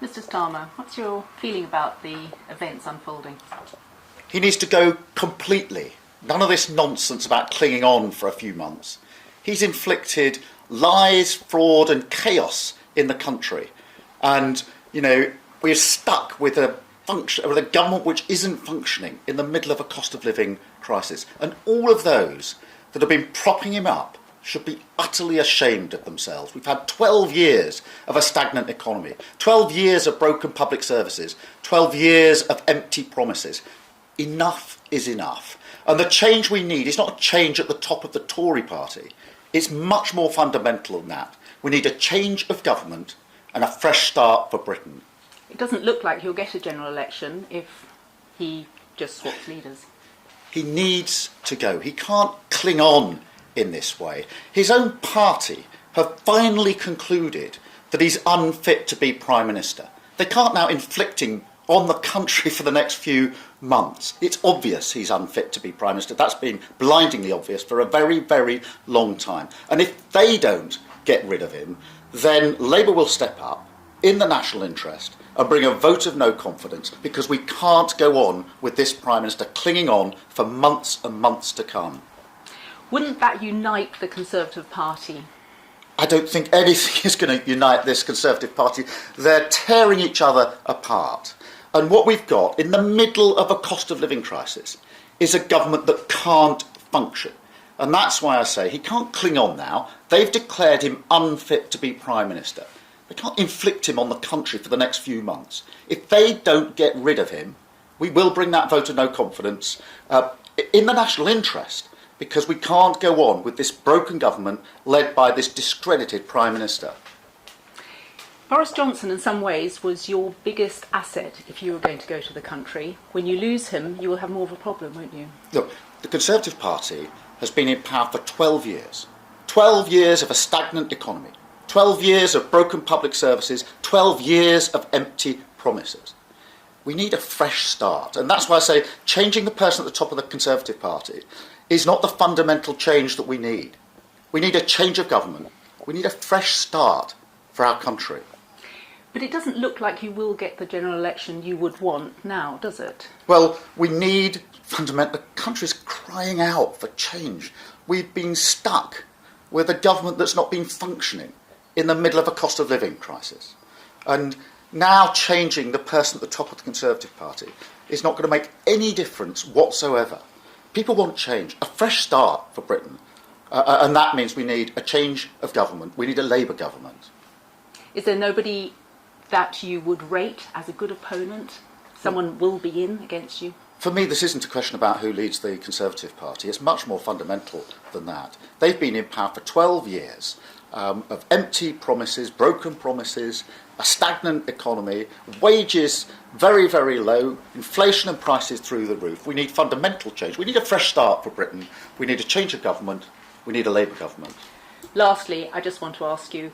Mr Starmer, what's your feeling about the events unfolding? He needs to go completely. None of this nonsense about clinging on for a few months. He's inflicted lies, fraud and chaos in the country. And, we're stuck with a government which isn't functioning in the middle of a cost of living crisis. And all of those that have been propping him up should be utterly ashamed of themselves. We've had 12 years of a stagnant economy, 12 years of broken public services, 12 years of empty promises. Enough is enough. And the change we need is not a change at the top of the Tory party. It's much more fundamental than that. We need a change of government and a fresh start for Britain. It doesn't look like he'll get a general election if he just swaps leaders. He needs to go. He can't cling on in this way. His own party have finally concluded that he's unfit to be Prime Minister. They can't now inflict him on the country for the next few months. It's obvious he's unfit to be Prime Minister. That's been blindingly obvious for a very, very long time. And if they don't get rid of him, then Labour will step up in the national interest and bring a vote of no confidence, because we can't go on with this Prime Minister clinging on for months and months to come. Wouldn't that unite the Conservative Party? I don't think anything is going to unite this Conservative Party. They're tearing each other apart. And what we've got in the middle of a cost of living crisis is a government that can't function. And that's why I say he can't cling on now. They've declared him unfit to be Prime Minister. They can't inflict him on the country for the next few months. If they don't get rid of him, we will bring that vote of no confidence in the national interest, because we can't go on with this broken government led by this discredited Prime Minister. Boris Johnson, in some ways, was your biggest asset if you were going to go to the country. When you lose him, you will have more of a problem, won't you? Look, the Conservative Party has been in power for 12 years. 12 years of a stagnant economy. 12 years of broken public services. 12 years of empty promises. We need a fresh start. And that's why I say changing the person at the top of the Conservative Party is not the fundamental change that we need. We need a change of government. We need a fresh start for our country. But it doesn't look like you will get the general election you would want now, does it? Well, we need fundamental... The country's crying out for change. We've been stuck with a government that's not been functioning in the middle of a cost of living crisis. And now changing the person at the top of the Conservative Party is not going to make any difference whatsoever. People want change, a fresh start for Britain. And that means we need a change of government. We need a Labour government. Is there nobody that you would rate as a good opponent? Someone will be in against you? For me, this isn't a question about who leads the Conservative Party. It's much more fundamental than that. They've been in power for 12 years of empty promises, broken promises, a stagnant economy, wages very, very low, inflation and prices through the roof. We need fundamental change. We need a fresh start for Britain. We need a change of government. We need a Labour government. Lastly, I just want to ask you,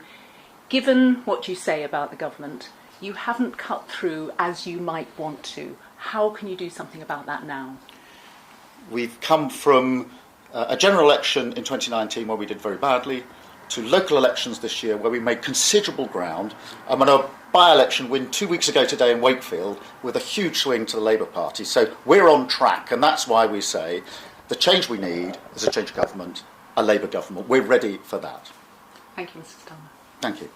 given what you say about the government, you haven't cut through as you might want to. How can you do something about that now? We've come from a general election in 2019 where we did very badly, to local elections this year where we made considerable ground, and a by-election win 2 weeks ago today in Wakefield with a huge swing to the Labour Party. So we're on track, and that's why we say the change we need is a change of government, a Labour government. We're ready for that. Thank you, Mr Starmer. Thank you.